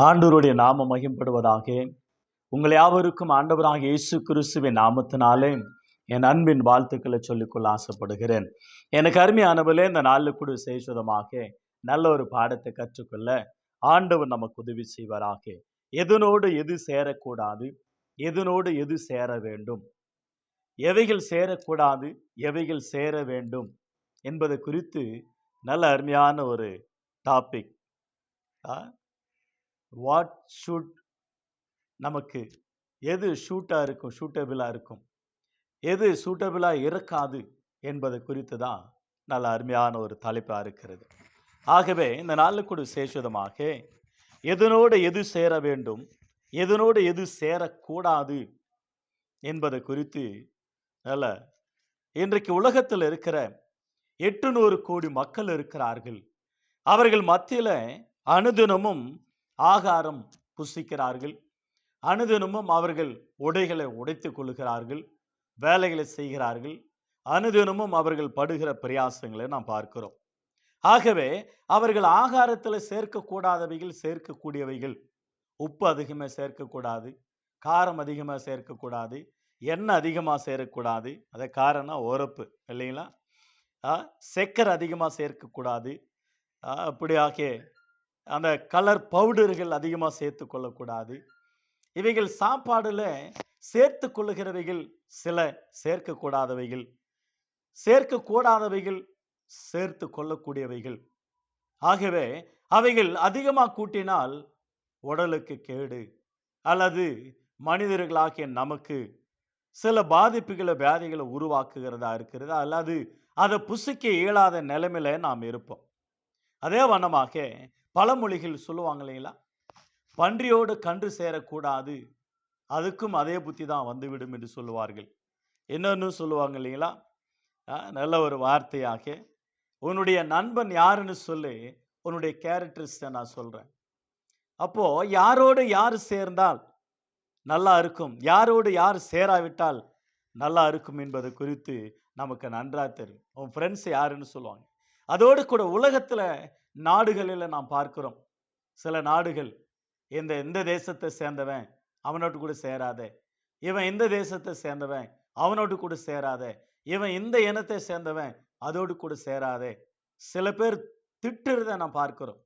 ஆண்டவருடைய நாமம் மகிம்படுவதாக. உங்கள் யாவருக்கும் ஆண்டவராகிய இயேசு கிறிஸ்துவின் நாமத்தினாலே என் அன்பின் வாழ்த்துக்களை சொல்லிக்கொள்ள ஆசைப்படுகிறேன். எனக்கு அருமையானவர்களே, இந்த நாளில் கூட விசேஷமாக நல்ல ஒரு பாடத்தை கற்றுக்கொள்ள ஆண்டவர் நமக்கு உதவி செய்வாராக. எதனோடு எது சேரக்கூடாது, எதனோடு எது சேர வேண்டும், எவைகள் சேரக்கூடாது, எவைகள் சேர வேண்டும் என்பது குறித்து நல்ல அருமையான ஒரு டாபிக். வாட் ஷுட், நமக்கு எது ஷூட்டாக இருக்கும், ஷூட்டபிளாக இருக்கும், எது சூட்டபிளாக இருக்காது என்பது குறித்து தான் நல்ல அருமையான ஒரு தலைப்பாக இருக்கிறது. ஆகவே இந்த நாளில் கூட விசேஷமாக எதனோடு எது சேர வேண்டும், எதனோடு எது சேரக்கூடாது என்பதை குறித்து நல்ல, இன்றைக்கு உலகத்தில் இருக்கிற 800 கோடி மக்கள் இருக்கிறார்கள். அவர்கள் மத்தியில் அனுதினமும் ஆகாரம் புசிக்கிறார்கள், அனுதினமும் அவர்கள் உடைகளை உடைத்துக் கொள்கிறார்கள், வேலைகளை செய்கிறார்கள், அனுதினமும் அவர்கள் படுகிற பிரயாசங்களை நாம் பார்க்கிறோம். ஆகவே அவர்கள் ஆகாரத்தில் சேர்க்கக்கூடாதவைகள் சேர்க்கக்கூடியவைகள். உப்பு அதிகமாக சேர்க்கக்கூடாது, காரம் அதிகமாக சேர்க்கக்கூடாது, எண்ணெய் அதிகமாக சேரக்கூடாது. அதை காரணம் உரப்பு இல்லைங்களா. சர்க்கரை அதிகமாக சேர்க்கக்கூடாது. அப்படியாக அந்த கலர் பவுடர்கள் அதிகமாக சேர்த்து கொள்ளக்கூடாது. இவைகள் சாப்பாடில் சேர்த்து கொள்ளுகிறவைகள் சில, சேர்க்கக்கூடாதவைகள், சேர்க்கக்கூடாதவைகள் சேர்த்து கொள்ளக்கூடியவைகள். ஆகவே அவைகள் அதிகமாக கூட்டினால் உடலுக்கு கேடு, அல்லது மனிதர்களாகிய நமக்கு சில பாதிப்புகளை, வியாதிகளை உருவாக்குகிறதா இருக்கிறது, அல்லது அதை புசிக்க இயலாத நிலைமையில நாம் இருப்போம். அதே வண்ணமாக பழமொழிகள் சொல்லுவாங்க இல்லைங்களா, பன்றியோடு கன்று சேரக்கூடாது, அதுக்கும் அதே புத்தி தான் வந்துவிடும் என்று சொல்லுவார்கள். இன்னொன்று சொல்லுவாங்க இல்லைங்களா, நல்ல ஒரு வார்த்தையாக, உன்னுடைய நண்பன் யாருன்னு சொல்லி உன்னுடைய கேரக்டரிஸ்டை நான் சொல்கிறேன். அப்போது யாரோடு யார் சேர்ந்தால் நல்லா இருக்கும், யாரோடு யார் சேராவிட்டால் நல்லா இருக்கும் என்பது குறித்து நமக்கு நன்றாக தெரியும். உன் ஃப்ரெண்ட்ஸ் யாருன்னு சொல்லுவாங்க. அதோடு கூட உலகத்தில் நாடுகளில் நாம் பார்க்கிறோம், சில நாடுகள், இந்த தேசத்தை சேர்ந்தவன் அவனோட்டு கூட சேராத, இவன் இந்த தேசத்தை சேர்ந்தவன் அவனோட்டு கூட சேராத, இவன் இந்த இனத்தை சேர்ந்தவன் அதோடு கூட சேராதே. சில பேர் திட்டுறதை நாம் பார்க்கிறோம்.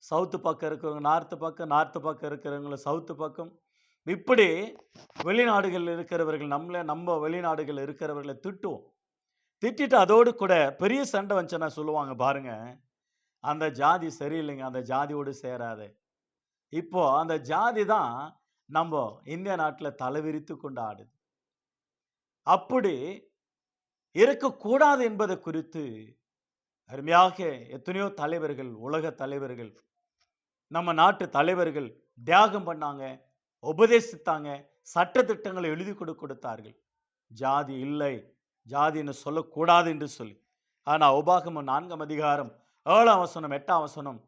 சவுத்து பக்கம் இருக்கிறவங்க நார்த்து பக்கம், நார்த்து பக்கம் இருக்கிறவங்கள சவுத்து பக்கம், இப்படி வெளிநாடுகள் இருக்கிறவர்கள் நம்ம வெளிநாடுகள் இருக்கிறவர்களை திட்டுவோம். திட்டிட்டு அதோடு கூட பெரிய சண்டை வந்துச்சுன்னா சொல்லுவாங்க, பாருங்க அந்த ஜாதி சரியில்லைங்க, அந்த ஜாதியோடு சேராத. இப்போ அந்த ஜாதி தான் நம்ம இந்திய நாட்டில் தலைவிரித்து கொண்டு ஆடுது. அப்படி இருக்கக்கூடாது என்பதை குறித்து அருமையாக எத்தனையோ தலைவர்கள், உலக தலைவர்கள், நம்ம நாட்டு தலைவர்கள் தியாகம் பண்ணாங்க, உபதேசித்தாங்க, சட்டத்திட்டங்களை எழுதி கொடுத்தார்கள். ஜாதி இல்லை, ஜாதின்னு சொல்லக்கூடாது என்று சொல்லி. ஆனால் உபாகமம் 4ஆம் அதிகாரம் 7ஆம் வசனம் 8ஆம் வசனம்,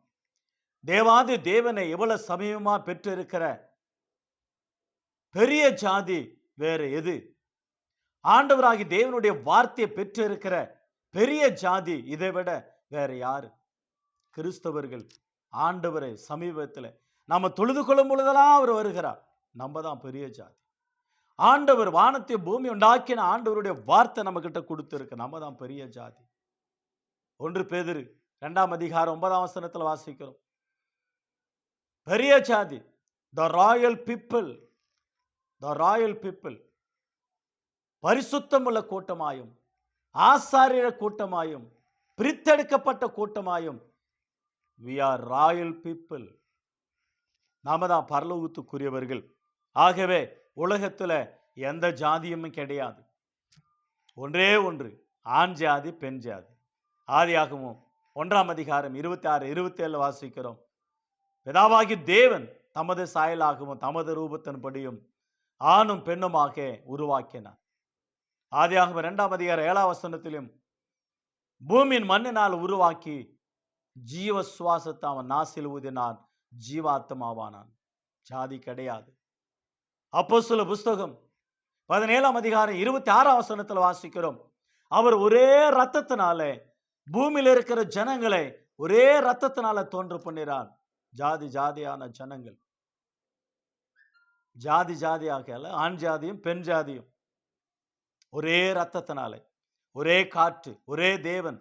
தேவாதி தேவனை எவ்வளவு சமயமா பெற்று இருக்கிற பெரிய ஜாதி வேற எது? ஆண்டவராகி தேவனுடைய வார்த்தையை பெற்று இருக்கிற பெரிய ஜாதி இதை விட வேற யாரு? கிறிஸ்தவர்கள் ஆண்டவரை சமீபத்தில் நம்ம தொழுது கொள்ளும் பொழுதெல்லாம் அவர் வருகிறார். நம்ம தான் பெரிய ஜாதி. ஆண்டவர் வானத்தை பூமி உண்டாக்கின ஆண்டவருடைய வார்த்தை நம்ம கிட்ட கொடுத்திருக்கு, நம்ம தான் பெரிய ஜாதி. 1 பேதுரு 2ஆம் அதிகாரம் 9ஆம் வசனத்தில் வாசிக்கிறோம், பெரிய ஜாதி, the royal people, the royal people, பரிசுத்தமுள்ள கூட்டமாயும் ஆசாரியர் கூட்டமாயும் பிரித்தெடுக்கப்பட்ட கூட்டமாயும், we are royal people, நாம தான் பரலோகத்துக்குரியவர்கள். ஆகவே உலகத்தில் எந்த ஜாதியும் கிடையாது, ஒன்றே ஒன்று, ஆண் ஜாதி பெண் ஜாதி. ஆதியாகமம் 1ஆம் அதிகாரம் 26 27 வாசிக்கிறோம், பிதாவாகி தேவன் தமது சாயலாகவும் தமது ரூபத்தின்படியும் ஆணும் பெண்ணுமாக உருவாக்கினார். ஆதியாகமம் 2ஆம் அதிகாரம் 7ஆம் வசனத்திலும், பூமியின் மண்ணினால் உருவாக்கி ஜீவ சுவாசத்தை அவன் நாசில் ஊதினான், ஜீவாத்மாவானான். ஜாதி கிடையாது. அப்போஸ்தலர் புஸ்தகம் 17ஆம் அதிகாரம் 26ஆம் வசனத்தில் வாசிக்கிறோம், அவர் ஒரே ரத்தத்தினால பூமியில் இருக்கிற ஜனங்களை ஒரே ரத்தத்தினால தோன்று பண்ணிறார், ஜாதி ஜாதியான ஜனங்கள், ஜாதி ஜாதியாக அல்ல, ஆண் ஜாதியும் பெண் ஜாதியும் ஒரே ரத்தத்தினாலே, ஒரே காற்று, ஒரே தேவன்,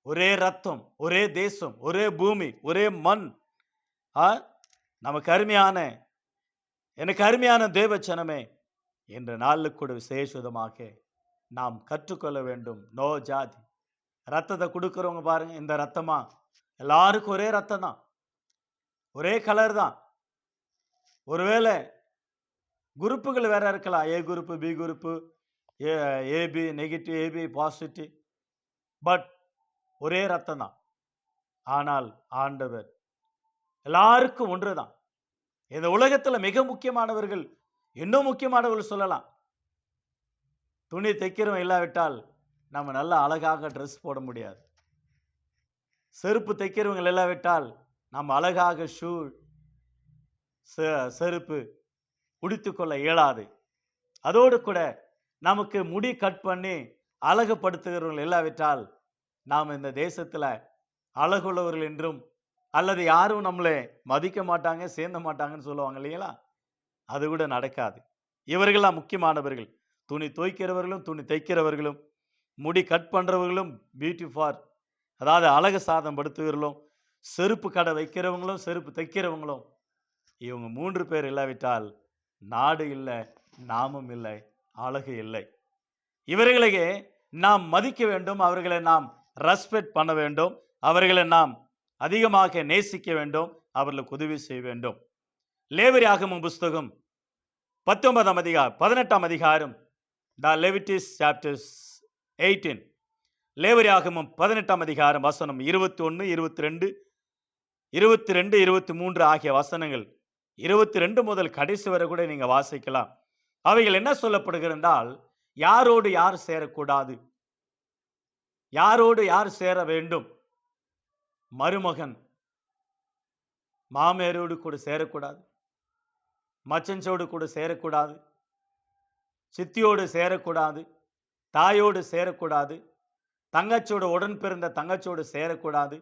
ஒரே ரத்தம், ஒரே தேசம், ஒரே பூமி, ஒரே மண். நமக்கு அருமையான, எனக்கு அருமையான தேவச்சனமே, என்ற நாளில் கூட விசேஷமாக நாம் கற்றுக்கொள்ள வேண்டும். நோ ஜாதி. ரத்தத்தை கொடுக்குறவங்க பாருங்க, இந்த ரத்தமா, எல்லாருக்கும் ஒரே ரத்தம் தான், ஒரே கலர் தான். ஒருவேளை குரூப்புகள் வேற இருக்கலாம், A group, B group, AB negative, AB positive, but ஒரே ரத்தம் தான். ஆனால் ஆண்டவர் எல்லாருக்கும் ஒன்று தான். இந்த உலகத்தில் மிக முக்கியமானவர்கள், இன்னும் முக்கியமானவர்கள் சொல்லலாம். துணி தைக்கிறவன் இல்லாவிட்டால் நம்ம நல்லா அழகாக ட்ரெஸ் போட முடியாது. செருப்பு தைக்கிறவங்க இல்லாவிட்டால் நம்ம அழகாக ஷூ, செருப்பு உடுத்திக்கொள்ள இயலாது. அதோடு கூட நமக்கு முடி கட் பண்ணி அழகுபடுத்துகிறவர்கள் இல்லாவிட்டால் நாம் இந்த தேசத்தில் அழகுள்ளவர்கள் என்றும், அல்லது யாரும் நம்மளை மதிக்க மாட்டாங்க, சேர்ந்த மாட்டாங்கன்னு சொல்லுவாங்க இல்லைங்களா? அது கூட நடக்காது. இவர்கள்லாம் முக்கியமானவர்கள். துணி துவைக்கிறவர்களும், துணி தைக்கிறவர்களும், முடி கட் பண்ணுறவர்களும், பியூட்டி ஃபார், அதாவது அழகு சாதம் படுத்துகிறவர்களும், செருப்பு கடை வைக்கிறவங்களும், செருப்பு தைக்கிறவங்களும், இவங்க 3 பேர் இல்லாவிட்டால் நாடு இல்லை, நாமும் இல்லை, அழகு இல்லை. இவர்களையே நாம் மதிக்க வேண்டும், அவர்களை நாம் ரெஸ்பெக்ட் பண்ண வேண்டும், அவர்களை நாம் அதிகமாக நேசிக்க வேண்டும், அவர்களுக்கு உதவி செய்ய வேண்டும். லேவியராகமம் புஸ்தகம் 19ஆம் அதிகாரம் 18ஆம் அதிகாரம், லெவிட்டிஸ் சாப்டர்ஸ் 18, லேவியராகமம் 18ஆம் அதிகாரம் வசனம் 21, 22, 22, 23 ஆகிய வசனங்கள், 22 முதல் கடைசி வரை கூட நீங்க வாசிக்கலாம். அவைகள் என்ன சொல்லப்படுகிறது என்றால், யாரோடு யார் சேரக்கூடாது, யாரோடு யார் சேர வேண்டும். மருமகன் மாமியாரோடு கூட சேரக்கூடாது, மச்சன்சோடு கூட சேரக்கூடாது, சித்தியோடு சேரக்கூடாது, தாயோடு சேரக்கூடாது, தங்கச்சோடு, உடன் பிறந்த தங்கச்சோடு சேரக்கூடாது.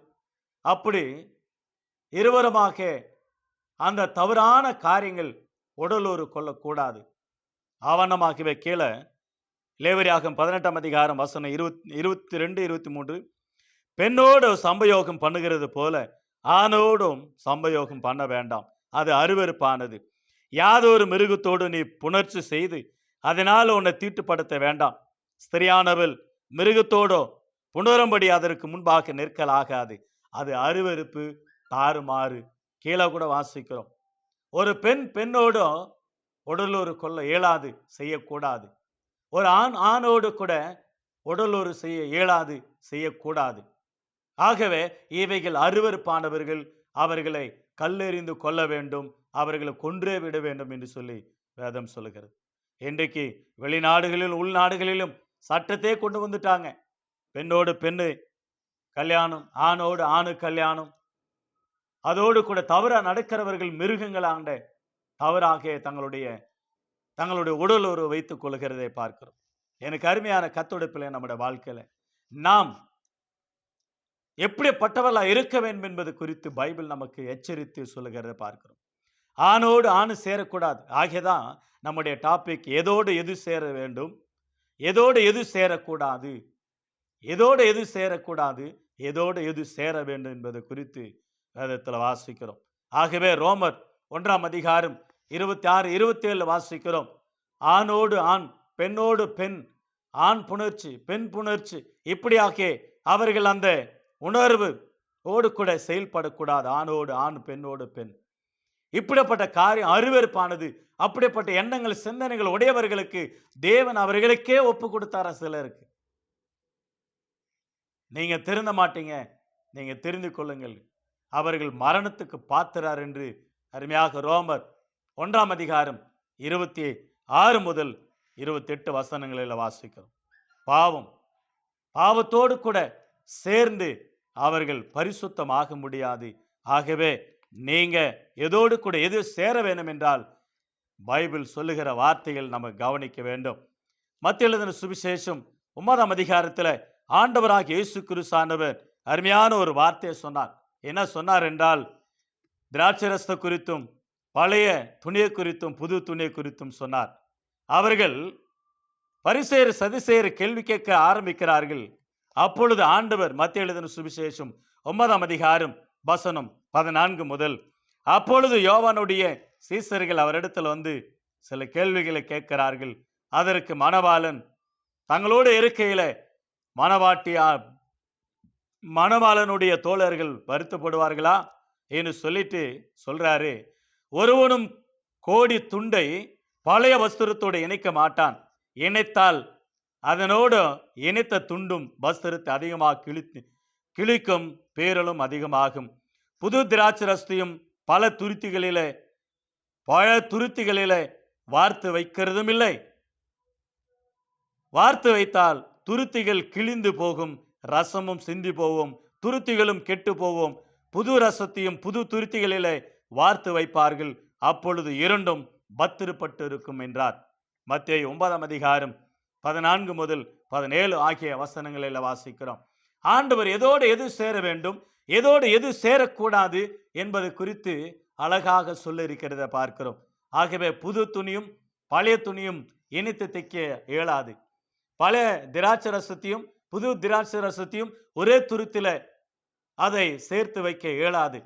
அப்படி இருவருமாக அந்த தவறான காரியங்கள் உடலூறு கொள்ளக்கூடாது. ஆவணமாகவே கீழே லேவியராகமம் 18ஆம் அதிகாரம் வசனம் 22, 23, பெண்ணோடு சம்பயோகம் பண்ணுகிறது போல ஆணோடும் சம்பயோகம் பண்ண வேண்டாம், அது அருவருப்பானது. யாதொரு மிருகத்தோடு நீ புணர்ச்சி செய்து அதனால் உன்னை தீட்டுப்படுத்த வேண்டாம். ஸ்திரியானவள் மிருகத்தோடோ புணரும்படி அதற்கு முன்பாக நிற்கலாகாது, அது அருவருப்பு, தாறுமாறு. கீழே கூட வாசிக்கிறோம், ஒரு பெண் பெண்ணோடும் உடலூறு கொள்ள இயலாது, செய்யக்கூடாது. ஒரு ஆண் ஆணோடு கூட உடலூறு செய்ய இயலாது, செய்யக்கூடாது. ஆகவே இவைகள் அருவருப்பானவர்கள், அவர்களை கல்லெறிந்து கொள்ள வேண்டும், அவர்களை கொன்றே விட வேண்டும் என்று சொல்லி வேதம் சொல்லுகிறது. இன்றைக்கு வெளிநாடுகளிலும் உள்நாடுகளிலும் சட்டத்தை கொண்டு வந்துட்டாங்க. பெண்ணோடு பெண்ணு கல்யாணம், ஆணோடு ஆணு கல்யாணம். அதோடு கூட தவறா நடக்கிறவர்கள் மிருகங்களாண்ட தவறாக தங்களுடைய உடலுறவு வைத்துக் கொள்கிறதை பார்க்கிறோம். எனக்கு அருமையான கத்தொடுப்பில் நம்முடைய வாழ்க்கையில நாம் எப்படிப்பட்டவர்களா இருக்க வேண்டும் என்பது குறித்து பைபிள் நமக்கு எச்சரித்து சொல்லுகிறதை பார்க்கிறோம். ஆணோடு ஆணு சேரக்கூடாது. ஆகியதான் நம்முடைய டாபிக், எதோடு எது சேர வேண்டும், எதோடு எது சேரக்கூடாது, எதோடு எது சேரக்கூடாது, எதோடு எது சேர வேண்டும் என்பது குறித்து வேதத்தில் வாசிக்கிறோம். ஆகவே ரோமர் 1ஆம் அதிகாரம் 26, 27 வாசிக்கிறோம். ஆணோடு ஆண், பெண்ணோடு பெண், ஆண் புணர்ச்சி, பெண் புணர்ச்சி, இப்படியாக அவர்கள் அந்த உணர்வு ஓடு கூட செயல்படக்கூடாது. ஆணோடு ஆண், பெண்ணோடு பெண், இப்படிப்பட்ட காரியம் அருவருப்பானது. அப்படிப்பட்ட எண்ணங்கள், சிந்தனைகள் உடையவர்களுக்கு தேவன் அவர்களுக்கே ஒப்பு கொடுத்தார. சிலருக்கு நீங்க திருந்த மாட்டீங்க, நீங்க தெரிந்து கொள்ளுங்கள், அவர்கள் மரணத்துக்கு பாத்திரார் என்று அருமையாக ரோமர் 1ஆம் அதிகாரம் 26 முதல் 28 வசனங்களில் வாசிக்கிறோம். பாவத்தோடு கூட சேர்ந்து அவர்கள் பரிசுத்தமாக முடியாது. ஆகவே நீங்க எதோடு கூட எது சேர வேண்டும் என்றால் பைபிள் சொல்லுகிற வார்த்தைகள் நம்ம கவனிக்க வேண்டும். மத்திய எழுதின சுவிசேஷம் 9ஆம் அதிகாரத்தில் ஆண்டவராக இயேசு கிறிஸ்து அருமையான ஒரு வார்த்தையை சொன்னார். என்ன சொன்னார் என்றால், திராட்சரச குறித்தும் பழைய துணியை குறித்தும் புது துணியை குறித்தும் சொன்னார். அவர்கள் பரிசேயர் சதுசேயர் கேள்வி கேட்க ஆரம்பிக்கிறார்கள். அப்பொழுது ஆண்டவர் மத்தேயு எழுதின சுவிசேஷம் 9ஆம் அதிகாரம் வசனம் 14 முதல், அப்பொழுது யோவானுடைய சீசர்கள் அவரிடத்தில் வந்து சில கேள்விகளை கேட்கிறார்கள். அதற்கு மணவாளன் தங்களோடு இருக்கையில மணவாளனுடைய தோழர்கள் வருத்தப்படுவார்களா என்று சொல்லிட்டு சொல்றாரு, ஒருவனும் கோடி துண்டை பழைய வஸ்திரத்தோடு இணைக்க மாட்டான். இணைத்தால் அதனோடு இணைத்த துண்டும் வஸ்திரத்தை அதிகமாக கிழிக்கும், பேரலும் அதிகமாகும். புது திராட்சரசத்தையும் பல துருத்திகளிலே வார்த்து வைக்கிறதும் இல்லை. வார்த்து வைத்தால் துருத்திகள் கிழிந்து போகும், ரசமும் சிந்தி போவோம், துருத்திகளும் கெட்டு போவோம். புது ரசத்தையும் புது துருத்திகளிலே வார்த்து வைப்பார்கள், அப்பொழுது இரண்டும் பத்திரப்பட்டு இருக்கும் என்றார். மத்தேயு 9ஆம் அதிகாரம் 14 முதல் 17 ஆகிய வசனங்களில் வாசிக்கிறோம். ஆண்டவர் எதோடு எது சேர வேண்டும், எதோடு எது சேரக்கூடாது என்பது குறித்து அழகாக சொல்லியிருக்கிறத பார்க்கிறோம். ஆகவே புது துணியும் பழைய துணியும் இணைத்து தைக்க இயலாது. பழைய திராட்சரசத்தையும் புது திராட்சரசத்தையும் ஒரே துருத்தில அதை சேர்த்து வைக்க இயலாது.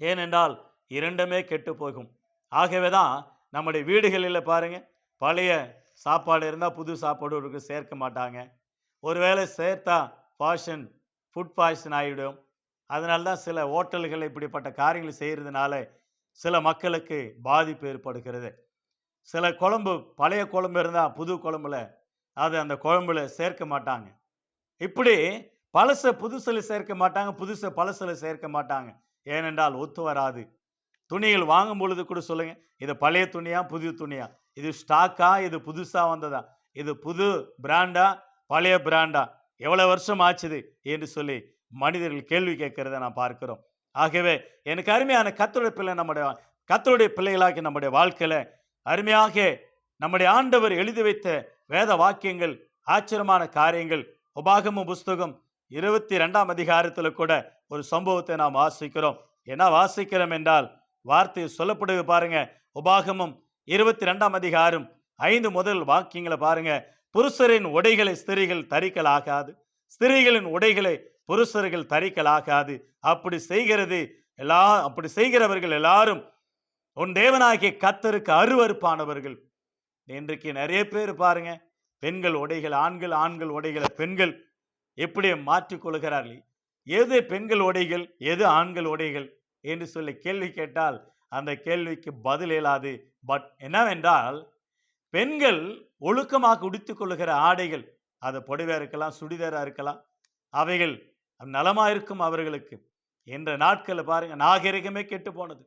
ஏனென்றால் இரண்டுமே கெட்டு போகும். ஆகவேதான் நம்முடைய வீடுகளில் பாருங்க, பழைய சாப்பாடு இருந்தால் புது சாப்பாடு சேர்க்க மாட்டாங்க. ஒருவேளை சேர்த்தா ஃபுட் பாய்சன் ஆகிடும். அதனால்தான் சில ஹோட்டல்கள் இப்படிப்பட்ட காரியங்கள் செய்கிறதுனால சில மக்களுக்கு பாதிப்பு ஏற்படுகிறது. சில குழம்பு பழைய குழம்பு இருந்தால் புது குழம்புல அது அந்த குழம்புல சேர்க்க மாட்டாங்க. இப்படி பழசை புதுசில் சேர்க்க மாட்டாங்க, புதுசை பழசில் சேர்க்க மாட்டாங்க. ஏனென்றால் ஒத்து வராது. துணிகள் வாங்கும் பொழுது கூட சொல்லுங்க, இது பழைய துணியா புது துணியா, இது ஸ்டாக்கா இது புதுசா வந்ததா, இது புது பிராண்டா பழைய பிராண்டா, எவ்வளவு வருஷம் ஆச்சுது என்று சொல்லி மனிதர்கள் கேள்வி கேட்கிறத நான் பார்க்கிறோம். ஆகவே எனக்கு அருமையான கர்த்தருடைய பிள்ளைகளாகி நம்முடைய வாழ்க்கையில அருமையாக நம்முடைய ஆண்டவர் எழுதி வைத்த வேத வாக்கியங்கள், ஆச்சரியமான காரியங்கள். உபாகம புஸ்தகம் 22ஆம் அதிகாரத்தில் கூட ஒரு சம்பவத்தை நாம் வாசிக்கிறோம். என்ன வாசிக்கிறோம் என்றால், வார்த்தை சொல்லப்படுது பாருங்க. உபாகமம் 22ஆம் அதிகாரம் 5 முதல் வாக்கியங்களை பாருங்க. புருஷரின் உடைகளை ஸ்திரீகள் தரிக்கலாகாது, ஸ்திரீகளின் உடைகளை புருஷர்கள் தரிக்கலாகாது. அப்படி செய்கிறவர்கள் எல்லாரும் உன் தேவனாகிய கர்த்தருக்கு அருவருப்பானவர்கள். இன்றைக்கு நிறைய பேர் பாருங்க, பெண்கள் உடைகள் ஆண்கள், ஆண்கள் உடைகளை பெண்கள் எப்படி மாற்றிக்கொள்கிறார்கள். எது பெண்கள் உடைகள், எது ஆண்கள் உடைகள் என்று சொல்லி கேள்வி கேட்டால் அந்த கேள்விக்கு பதில் இயலாது. பட் என்னவென்றால், பெண்கள் ஒழுக்கமாக உடுத்திக் கொள்ளுகிற ஆடைகள், அது புடவையா இருக்கலாம், சுடிதாரா இருக்கலாம், அவைகள் நலமா இருக்கும் அவர்களுக்கு. என்ற நாட்கள் பாருங்க, நாகரிகமே கெட்டு போனது.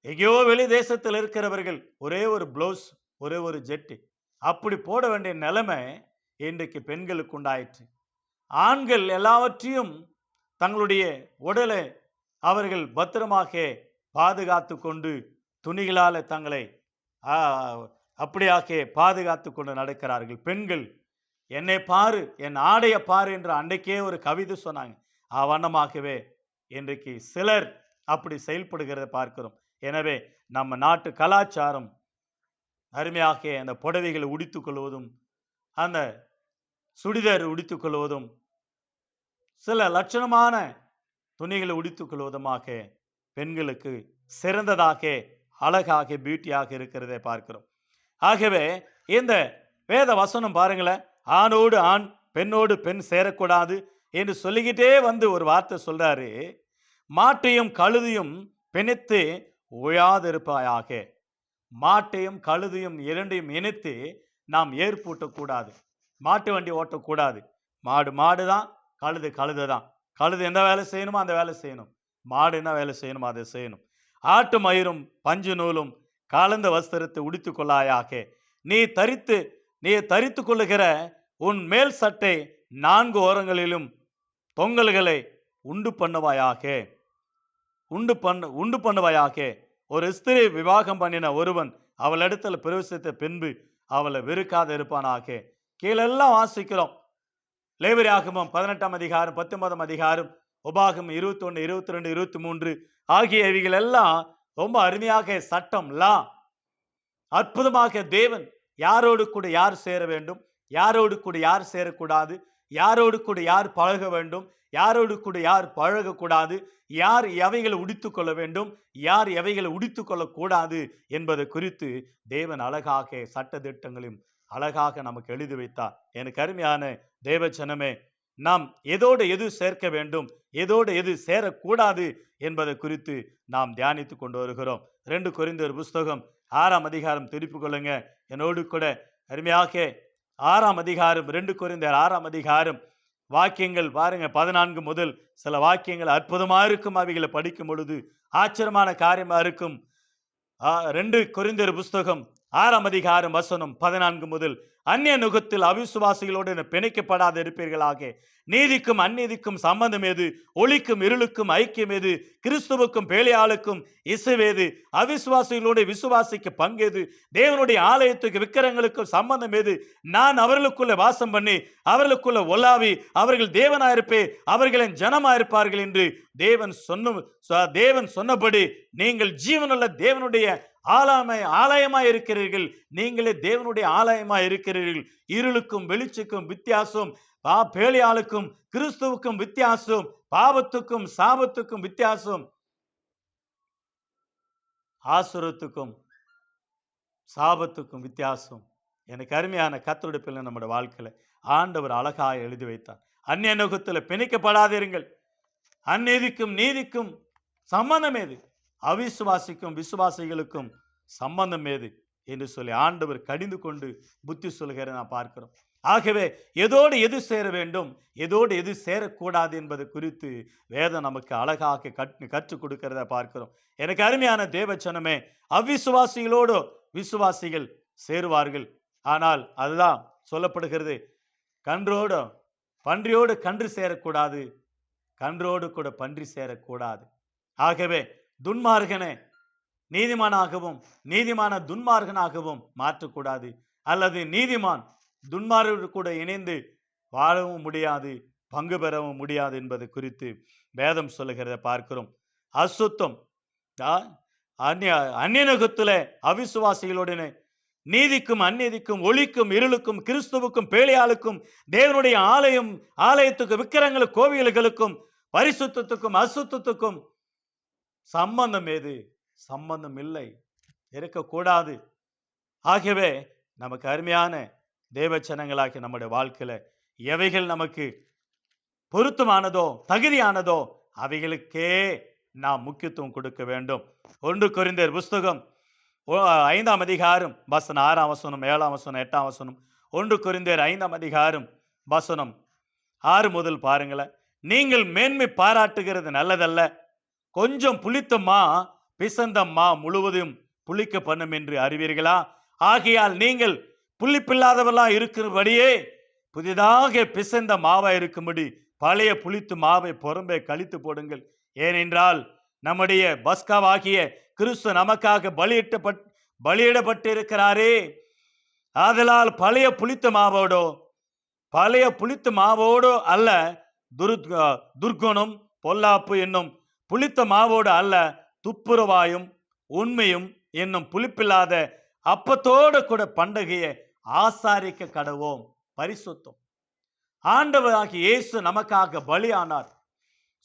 எங்கேயோ வெளி தேசத்தில் இருக்கிறவர்கள் ஒரே ஒரு பிளவுஸ், ஒரே ஒரு ஜெட்டு அப்படி போட வேண்டிய நிலைமை இன்றைக்கு பெண்களுக்கு உண்டாயிற்று. ஆண்கள் எல்லாவற்றையும் தங்களுடைய உடலை அவர்கள் பத்திரமாக பாதுகாத்து கொண்டு துணிகளால் தங்களை அப்படியாக பாதுகாத்து கொண்டு நடக்கிறார்கள். பெண்கள் என்னை பாரு, என் ஆடைய பாரு என்று அன்றைக்கே ஒரு கவிதை சொன்னாங்க. வண்ணமாகவே இன்றைக்கு சிலர் அப்படி செயல்படுகிறத பார்க்கிறோம். எனவே நம்ம நாட்டு கலாச்சாரம் அருமையாக அந்த புடவைகளை உடுத்திக் கொள்வதும், அந்த சுடிதார் உடுத்திக் கொள்வதும், சில லட்சணமான துணிகளை உடுத்திக் கொள்வதுமாக பெண்களுக்கு சிறந்ததாக, அழகாக, பியூட்டியாக இருக்கிறதை பார்க்கிறோம். ஆகவே இந்த வேத வசனம் பாருங்களேன், ஆணோடு ஆண் பெண்ணோடு பெண் சேரக்கூடாது என்று சொல்லிக்கிட்டே வந்து ஒரு வார்த்தை சொல்றாரு. மாட்டையும் கழுதையும் பிணைத்து உழாதிருப்பாயாக. மாட்டையும் கழுதையும் இரண்டையும் இணைத்து நாம் ஏற்பூட்டக்கூடாது. மாட்டு வண்டி ஓட்டக்கூடாது. மாடு தான், கழுதை தான். கழுது எந்த வேலை செய்யணுமோ அந்த வேலை செய்யணும், மாடு என்ன வேலை செய்யணுமோ அதை செய்யணும். ஆட்டு மயிரும் பஞ்சு நூலும் கலந்த வஸ்திரத்தை உடுத்து கொள்ளாயாக. நீ தரித்து கொள்ளுகிற உன் மேல் சட்டை 4 ஓரங்களிலும் தொங்கல்களை உண்டு பண்ணுவாயாக. ஒரு ஸ்திரீ விவாகம் பண்ணின ஒருவன் அவளிடத்தில் பிரவேசித்த பின்பு அவளை வெறுக்காத இருப்பானாக. கீழெல்லாம் வாசிக்கிறோம். லேவியராகமம் 18ஆம் அதிகாரம் 19ஆம் அதிகாரம் உபாகம் 21, 22, 23 ஆகியவைகள் எல்லாம் ரொம்ப அருமையாக சட்டம் அற்புதமாக தேவன் யாரோடு கூட யார் சேர வேண்டும், யாரோடு கூட யார் சேரக்கூடாது, யாரோடு கூட யார் பழக வேண்டும், யாரோடு கூட யார் பழகக்கூடாது, யார் எவைகளை உடித்துக் கொள்ள வேண்டும், யார் எவைகளை உடித்துக் கொள்ளக்கூடாது என்பது குறித்து தேவன் அழகாக சட்ட திட்டங்களையும் அழகாக நமக்கு எழுதி வைத்தார். எனக்கு அருமையான தேவச்சனமே, நாம் எதோடு எது சேர்க்க வேண்டும், எதோடு எது சேரக்கூடாது என்பதை குறித்து நாம் தியானித்து கொண்டு வருகிறோம். 2 கொரிந்தியர் புஸ்தகம் 6ஆம் அதிகாரம் திருப்பிக் கொள்ளுங்க என்னோடு கூட. அருமையாக 6ஆம் அதிகாரம் 2 கொரிந்தியர் 6ஆம் அதிகாரம் வாக்கியங்கள் பாருங்க, 14 முதல் சில வாக்கியங்கள் அற்புதமா இருக்கும். அவைகளை படிக்கும் பொழுது ஆச்சரியமான காரியமா இருக்கும். 2 கொரிந்தியர் புஸ்தகம் 6ஆம் அதிகாரம் வசனம் 14 முதல், அந்நிய நுகத்தில் அவிசுவாசிகளோடு பிணைக்கப்படாத இருப்பீர்களாக. நீதிக்கும் அந்நீதிக்கும் சம்பந்தம் ஏது? ஒளிக்கும் இருளுக்கும் ஐக்கியம் ஏது? கிறிஸ்துவுக்கும் பேலியாளுக்கும் இசைவேது? அவிசுவாசிகளோட விசுவாசிக்கு பங்கேது? தேவனுடைய ஆலயத்துக்கு விக்கிரங்களுக்கும் சம்பந்தம் ஏது? நான் அவர்களுக்குள்ள வாசம் பண்ணி அவர்களுக்குள்ள ஒலாவி அவர்கள் தேவனாயிருப்பே, அவர்களின் ஜனமாயிருப்பார்கள் என்று தேவன் சொன்னபடி நீங்கள் ஜீவனுள்ள தேவனுடைய ஆலயமாய் இருக்கிறீர்கள். நீங்களே தேவனுடைய ஆலயமாய் இருக்கிறீர்கள். இருளுக்கும் வெளிச்சக்கும் வித்தியாசம், பேலியாளுக்கும் கிறிஸ்துவுக்கும் வித்தியாசம், பாவத்துக்கும் சாபத்துக்கும் வித்தியாசம், ஆசுரத்துக்கும் சாபத்துக்கும் வித்தியாசம். எனக்கு அருமையான கர்த்தருடைய பிள்ளை, நம்முடைய வாழ்க்கையில ஆண்டவர் அழகாக எழுதி வைத்தார். அந்நிய நுகத்தில் பிணைக்கப்படாதீர்கள். அந்நீதிக்கும் நீதிக்கும் சம்பந்தம் ஏது? அவிசுவாசிக்கும் விசுவாசிகளுக்கும் சம்பந்தம் ஏது என்று சொல்லி ஆண்டவர் கடிந்து கொண்டு புத்தி சொல்கிற நான் பார்க்கிறோம். ஆகவே எதோடு எது சேர வேண்டும், எதோடு எது சேரக்கூடாது என்பது குறித்து வேதம் நமக்கு அழகாக கற்றுக் கொடுக்கிறத பார்க்கிறோம். எனக்கு அருமையான தேவச்சனமே, அவ்விசுவாசிகளோடு விசுவாசிகள் சேருவார்கள். ஆனால் அதுதான் சொல்லப்படுகிறது, பன்றியோடு கன்று சேரக்கூடாது, கன்றோடு கூட பன்றி சேரக்கூடாது. ஆகவே துன்மார்கனை நீதிமானாகவும் நீதிமான துன்மார்கனாகவும் மாற்றக்கூடாது, அல்லது நீதிமான் துன்மார்கோடு கூட இணைந்து வாழவும் முடியாது, பங்கு பெறவும் முடியாது என்பது குறித்து வேதம் சொல்லுகிறத பார்க்கிறோம். அசுத்தம் அந்நியனகத்துல அவிசுவாசிகளுடனே நீதிக்கும் அந்நீதிக்கும் ஒளிக்கும் இருளுக்கும் கிறிஸ்துவுக்கும் பேலியாளுக்கும் தேவனுடைய ஆலயத்துக்கும் விக்கிரங்களுக்கும் கோவில்களுக்கும் பரிசுத்தத்துக்கும் அசுத்தத்துக்கும் சம்பந்தம் ஏது? சம்பந்தம் இல்லை, இருக்கக்கூடாது. ஆகவே நமக்கு அருமையான தேவச்சனங்களாகி நம்முடைய வாழ்க்கையில எவைகள் நமக்கு பொருத்தமானதோ தகுதியானதோ அவைகளுக்கே நாம் முக்கியத்துவம் கொடுக்க வேண்டும். 1 கொரிந்தியர் புஸ்தகம் 5ஆம் அதிகாரம் வசனம் 6ஆம் வசனம் 7ஆம் வசனம் 8ஆம் வசனம். 1 கொரிந்தியர் 5ஆம் அதிகாரம் வசனம் 6 முதல் பாருங்களேன். நீங்கள் மேன்மை பாராட்டுகிறது நல்லதல்ல, கொஞ்சம் புளித்தம்மா பிசந்தம்மா முழுவதும் புளிக்க பண்ணும் என்று அறிவீர்களா? ஆகையால் நீங்கள் புளிப்பில்லாதவர்களா இருக்கிறபடியே புதிதாக பிசைந்த மாவா இருக்கும்படி பழைய புளித்து மாவை புறம்பே கழித்து போடுங்கள். ஏனென்றால் நம்முடைய பஸ்காவாகிய கிறிஸ்து நமக்காக பலியிடப்பட்டிருக்கிறாரே. ஆதலால் பழைய புளித்த மாவோடோ அல்ல, துர்குணம் பொல்லாப்பு என்னும் புளித்த மாவோடு அல்ல, துப்புரவாயும் உண்மையும் என்னும் புளிப்பில்லாத அப்பத்தோடு கூட பண்டிகையை ஆசாரிக்க கடவோம். பரிசுத்தம். ஆண்டவராகிய இயேசு நமக்காக பலியானார்,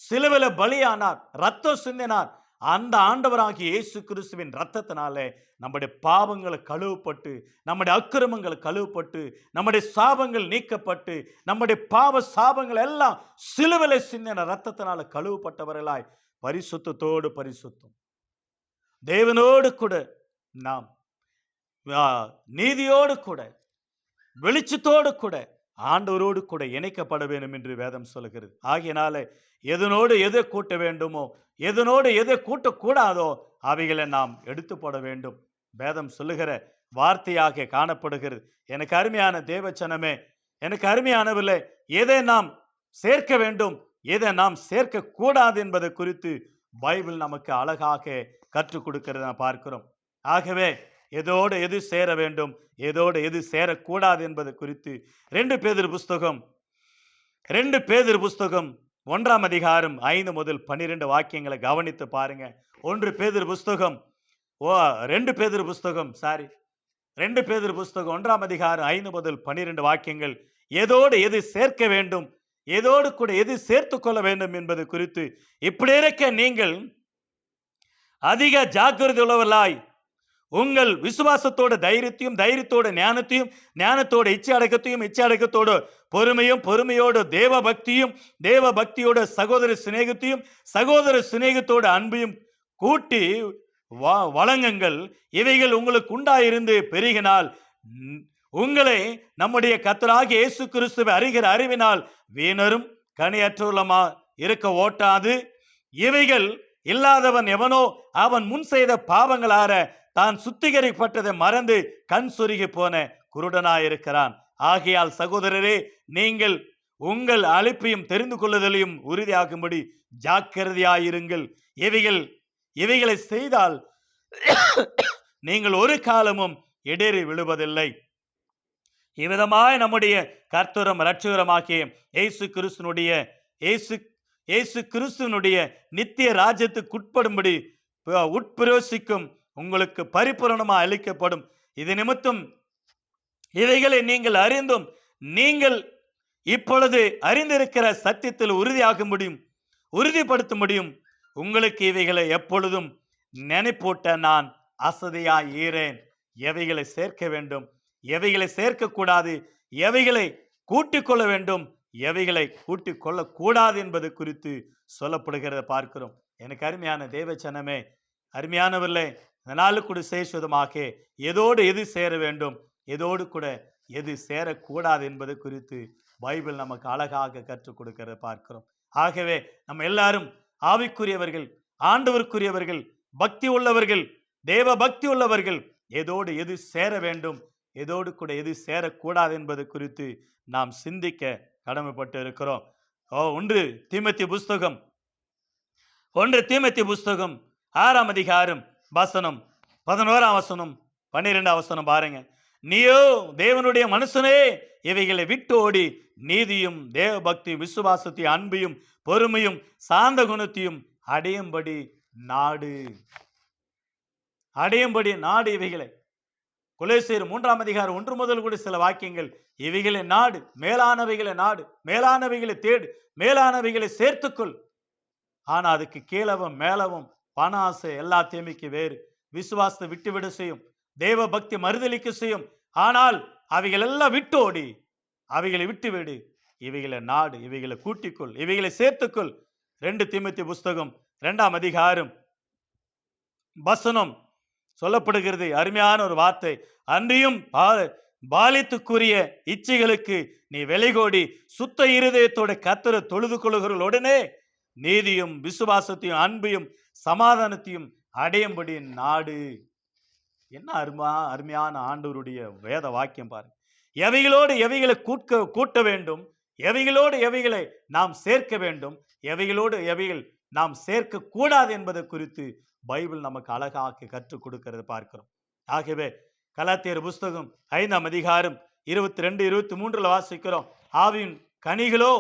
சிலுவையில பலியானார், ரத்தம் சிந்தினார். அந்த ஆண்டவராகிய இயேசு கிறிஸ்துவின் ரத்தத்தினாலே நம்முடைய பாவங்கள் கழுவப்பட்டு, நம்முடைய அக்கிரமங்கள் கழுவப்பட்டு, நம்முடைய சாபங்கள் நீக்கப்பட்டு, நம்முடைய பாவ சாபங்கள் எல்லாம் சிலுவையில சிந்தின ரத்தத்தினால கழுவப்பட்டவர்களாய் பரிசுத்தத்தோடு பரிசுத்தம் தேவனோடு கூட நாம் நீதியோடு கூட வெளிச்சத்தோடு கூட ஆண்டவரோடு கூட இணைக்கப்பட வேண்டும் என்று வேதம் சொல்லுகிறது. ஆகையினால எதனோடு எதை கூட்ட வேண்டுமோ, எதனோடு எதை கூட்டக்கூடாதோ அவைகளை நாம் எடுத்து போட வேண்டும். வேதம் சொல்லுகிற வார்த்தையாக காணப்படுகிறது. எனக்கு அருமையான தேவச்சனமே, எனக்கு அருமையானவில்லை, எதை நாம் சேர்க்க வேண்டும், எதை நாம் சேர்க்க கூடாது என்பதை குறித்து பைபிள் நமக்கு அழகாக கற்றுக் கொடுக்கிறத பார்க்கிறோம். ஆகவே எதோடு எது சேர வேண்டும், எதோடு எது சேரக்கூடாது என்பது குறித்து 2 பேதுரு புஸ்தகம் 1ஆம் அதிகாரம் 5 முதல் 12 வாக்கியங்களை கவனித்து பாருங்க. 2 பேதுரு புஸ்தகம் 2 பேதுரு புஸ்தகம் 1ஆம் அதிகாரம் 5 முதல் 12 வாக்கியங்கள் எதோடு எது சேர்க்க வேண்டும், எதோடு கூட எது சேர்த்துக் கொள்ள வேண்டும் என்பது குறித்து, இப்படி இருக்க நீங்கள் அதிக ஜாக்கிரதை உள்ளவர்களாய் உங்கள் விசுவாசத்தோட தைரியத்தையும், தைரியத்தோட ஞானத்தையும், ஞானத்தோட இச்சை அடக்கத்தோட பொறுமையும், பொறுமையோட தேவ பக்தியும், தேவ பக்தியோட சகோதர சிநேகத்தையும், சகோதர சிநேகத்தோட அன்பையும் கூட்டி வழங்குங்கள். இவைகள் உங்களுக்கு உண்டாயிருந்து பெருகினால் உங்களை நம்முடைய கர்த்தராகிய இயேசு கிறிஸ்துவை அறிகிற அறிவினால் வீணரும் கனியற்றுள்ளமா இருக்க ஓட்டாது. இவைகள் இல்லாதவன் எவனோ அவன் முன் செய்த பாவங்களார தான் சுத்திகரிக்கப்பட்டதை மறந்து கண் சொருகி போன குருடனாயிருக்கிறான். ஆகையால் சகோதரரே, நீங்கள் உங்கள் அழைப்பையும் தெரிந்து கொள்ளுதலையும் உறுதியாகும்படி ஜாக்கிரதையாயிருங்கள். இவைகளை செய்தால் நீங்கள் ஒரு காலமும் இடறி விழுவதில்லை. இவ்விதமாய் நம்முடைய கர்த்தரும் இரட்சகருமாகிய இயேசு கிறிஸ்துவனுடைய நித்திய ராஜ்யத்துக்குட்படும்படி உட்பிரவேசிக்கும் உங்களுக்கு பரிபூரணமாக அளிக்கப்படும். இது நிமித்தம் இவைகளை நீங்கள் அறிந்தும் நீங்கள் இப்பொழுது அறிந்திருக்கிற சத்தியத்தில் உறுதிப்படுத்த முடியும். உங்களுக்கு இவைகளை எப்பொழுதும் நினைப்பூட்ட நான் அசதியாயிரேன். எவைகளை சேர்க்க வேண்டும், எவைகளை சேர்க்கக்கூடாது, எவைகளை கூட்டிக் கொள்ள வேண்டும், எவைகளை கூட்டிக் கொள்ளக்கூடாது என்பது குறித்து சொல்லப்படுகிறத பார்க்கிறோம். எனக்கு அருமையான தேவச்சனமே, அருமையானவர்களே, இந்த நாளுக்கூட சேஷமாக எதோடு எது சேர வேண்டும், எதோடு கூட எது சேரக்கூடாது என்பது குறித்து பைபிள் நமக்கு அழகாக கற்றுக் கொடுக்கிறத பார்க்கிறோம். ஆகவே நம்ம எல்லாரும் ஆவிக்குரியவர்கள், ஆண்டவருக்குரியவர்கள், பக்தி உள்ளவர்கள், தேவ பக்தி உள்ளவர்கள். எதோடு எது சேர வேண்டும், எதோடு கூட எது சேரக்கூடாது என்பது குறித்து நாம் சிந்திக்க கடமைப்பட்டு இருக்கிறோம். 1 தீமோத்தேயு புஸ்தகம் 6ஆம் அதிகாரம் வசனம் 11ஆம் வசனம் 12ஆம் வசனம் பாருங்க. நீயோ தேவனுடைய மனுஷனே, இவைகளை விட்டு ஓடி நீதியும், தேவ பக்தியும், விசுவாசத்தையும், அன்பையும், பொறுமையும், சாந்த குணத்தையும் அடையும்படி நாடு. இவைகளை கொலோசியர் 3ஆம் அதிகாரம் 1 முதல் கூட சில வாக்கியங்கள், இவைகளை நாடு, மேலானவைகளை நாடு, மேலானவைகளை தேடு, மேலானவைகளை சேர்த்துக்கொள். ஆனா அதுக்கு கீழவும் மேலவும் பண ஆசை எல்லாத்தையுமிக்கு வேறு, விசுவாசத்தை விட்டுவிட செய்யும், தேவ பக்தி மறுதலிக்க செய்யும். ஆனால் அவைகள் எல்லாம் விட்டோடி, அவைகளை விட்டுவிடு, இவைகளை நாடு, இவைகளை கூட்டிக்கொள், இவைகளை சேர்த்துக்கொள். 2 தீமோத்தேயு புஸ்தகம் 2ஆம் அதிகாரம் வசனம் சொல்லப்படுகிறது. அருமையான ஒரு வார்த்தை. அன்றியும் பாலித்துக்குரிய இச்சைகளுக்கு நீ விலைகோடி சுத்த இருதயத்தோட கர்த்தரை தொழுது கொள்ளுகிறவர்களுடனே நீதியும், விசுவாசத்தையும், அன்பையும், சமாதானத்தையும் அடையும்படி நாடு. என்ன அருமையான ஆண்டவருடைய வேத வாக்கியம் பாருங்க. எவைகளோடு எவைகளை கூட்ட வேண்டும், எவைகளோடு எவைகளை நாம் சேர்க்க வேண்டும், எவைகளோடு எவைகள் நாம் சேர்க்க கூடாது என்பதை குறித்து பைபிள் நமக்கு அழகாக கற்றுக் கொடுக்கிறது பார்க்கிறோம். ஆகவே கலாத்தியர் புஸ்தகம் 5ஆம் அதிகாரம் 22, 23 வாசிக்கிறோம். ஆவியின் கனிகளோ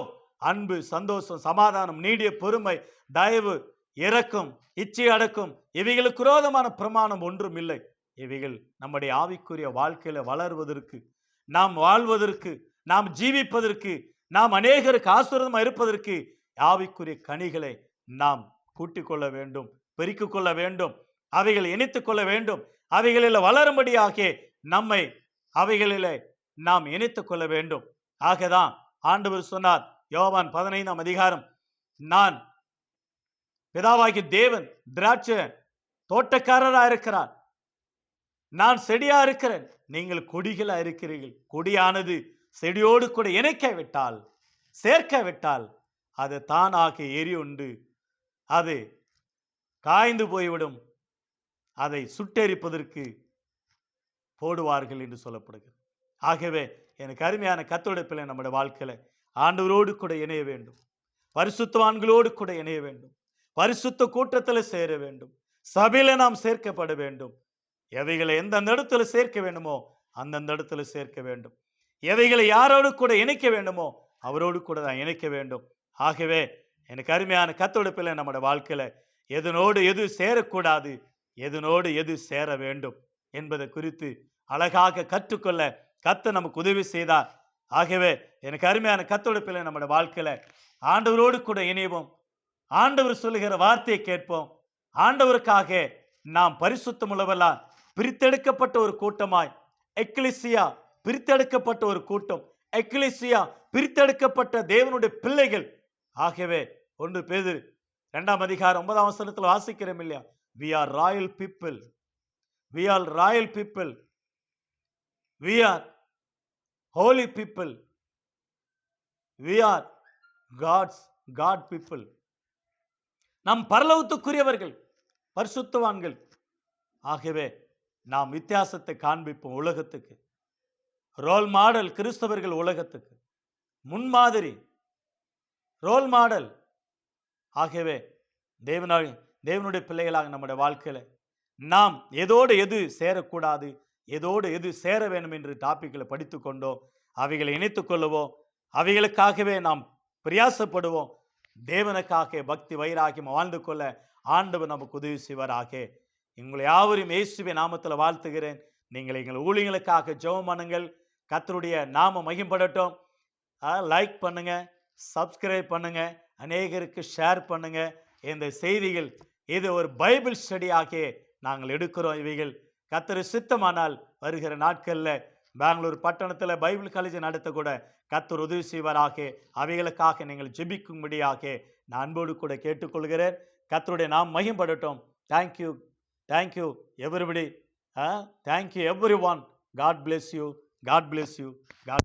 அன்பு, சந்தோஷம், சமாதானம், நீடிய பொறுமை, தயவு, இரக்கம், இச்சை அடக்கம். இவைகளுக்கு விரோதமான பிரமாணம் ஒன்றும் இல்லை. இவைகள் நம்முடைய ஆவிக்குரிய வாழ்க்கையில வளர்வதற்கு, நாம் வாழ்வதற்கு, நாம் ஜீவிப்பதற்கு, நாம் அநேகருக்கு ஆசீர்வாதமாக இருப்பதற்கு ஆவிக்குரிய கனிகளை நாம் கூட்டிக் கொள்ள வேண்டும், பெருக்கிக் கொள்ள வேண்டும், அவைகளை இணைத்துக் கொள்ள வேண்டும். அவைகளில் வளரும்படியாக நம்மை அவைகளில் நாம் இணைத்துக் கொள்ள வேண்டும். ஆகதான் ஆண்டவர் சொன்னார், யோவான் 15ஆம் அதிகாரம், நான் பிதாவாகிய தேவன் திராட்சை தோட்டக்காரராக இருக்கிறார், நான் செடியா இருக்கிறேன், நீங்கள் கொடிகளா இருக்கிறீர்கள். கொடியானது செடியோடு கூட இணைக்க சேர்க்க விட்டால் அது தானாக எரியுண்டு அது காய்ந்து போய்விடும், அதை சுட்டெரிப்பதற்கு போடுவார்கள் என்று சொல்லப்படுகிறது. ஆகவே எனக்கு அருமையான கர்த்தருடைய பிள்ளை, நம்முடைய வாழ்க்கையில ஆண்டவரோடு கூட இணைய வேண்டும், பரிசுத்தவான்களோடு கூட இணைய வேண்டும், பரிசுத்த கூட்டத்தில் சேர வேண்டும், சபையில நாம் சேர்க்கப்பட வேண்டும். எவைகளை எந்தெந்த இடத்துல சேர்க்க வேண்டுமோ அந்தந்த இடத்துல சேர்க்க வேண்டும். எவைகளை யாரோடு கூட இணைக்க வேண்டுமோ அவரோடு கூட தான் இணைக்க வேண்டும். ஆகவே எனக்கு அருமையான கர்த்தருடைய பிள்ளை, நம்முடைய வாழ்க்கையில எதனோடு எது சேரக்கூடாது, எதனோடு எது சேர வேண்டும் என்பதை குறித்து அழகாக கற்றுக்கொள்ள கர்த்தர் நமக்கு உதவி செய்தார். ஆகவே எனக்கு அருமையான கர்த்தருடைய பிள்ளை, நம்முடைய வாழ்க்கையில ஆண்டவரோடு கூட இணைவோம். ஆண்டவர் சொல்லுகிற வார்த்தையை கேட்போம். ஆண்டவருக்காக நாம் பரிசுத்தமுள்ளவர்களாய் பிரித்தெடுக்கப்பட்ட ஒரு கூட்டமாய், எக்லிசியா பிரித்தெடுக்கப்பட்ட ஒரு கூட்டம், எக்லிசியா பிரித்தெடுக்கப்பட்ட தேவனுடைய பிள்ளைகள். ஆகவே 1 பேதுரு 2ஆம் அதிகாரம் 9ஆம் வசனத்தில் வாசிக்கிறோம் இல்லையா? we are royal people, we are royal people, we are holy people, we are God people. நாம் பரலோகத்துக்குரியவர்கள், பரிசுத்தவான்கள். ஆகவே நாம் வித்தியாசத்தை காண்பிப்போம் உலகத்துக்கு. ரோல் மாடல் கிறிஸ்தவர்கள், உலகத்துக்கு முன்மாதிரி, ரோல் மாடல். ஆகவே தேவனுடைய பிள்ளைகளாக நம்முடைய வாழ்க்கையில நாம் எதோடு எது சேரக்கூடாது, எதோடு எது சேர வேண்டும் என்று டாபிக்களை படித்து கொண்டோம். அவைகளை இணைத்துக் கொள்ளுவோம். அவைகளுக்காகவே நாம் பிரயாசப்படுவோம். தேவனுக்காக பக்தி வைராகியம் வாழ்ந்து கொள்ள ஆண்டவர் நமக்கு உதவி செய்வாராக. உங்களை யாவரையும் இயேசுவின் நாமத்தில் வாழ்த்துகிறேன். நீங்கள் எங்கள் ஊழியர்களுக்காக ஜெபம் பண்ணுங்கள். கர்த்தருடைய நாமம் மகிம்படட்டும். லைக் பண்ணுங்க, சப்ஸ்கிரைப் பண்ணுங்க, அநேகருக்கு ஷேர் பண்ணுங்க. இந்த செய்திகள் இது ஒரு பைபிள் ஸ்டடியாக நாங்கள் எடுக்கிறோம். இவைகள் கர்த்தர் சித்தமானால் வருகிற நாட்களில் பெங்களூர் பட்டணத்தில் பைபிள் காலேஜ் நடத்த கூட கர்த்தர் உதவி செய்வாராக. அவைகளுக்காக நீங்கள் ஜெபிக்கும்படியாக நான் அன்போடு கூட கேட்டுக்கொள்கிறேன். கர்த்தருடைய நாம் மகிம்படட்டும். Thank you everybody. Thank you every one. God bless you. God bless you. God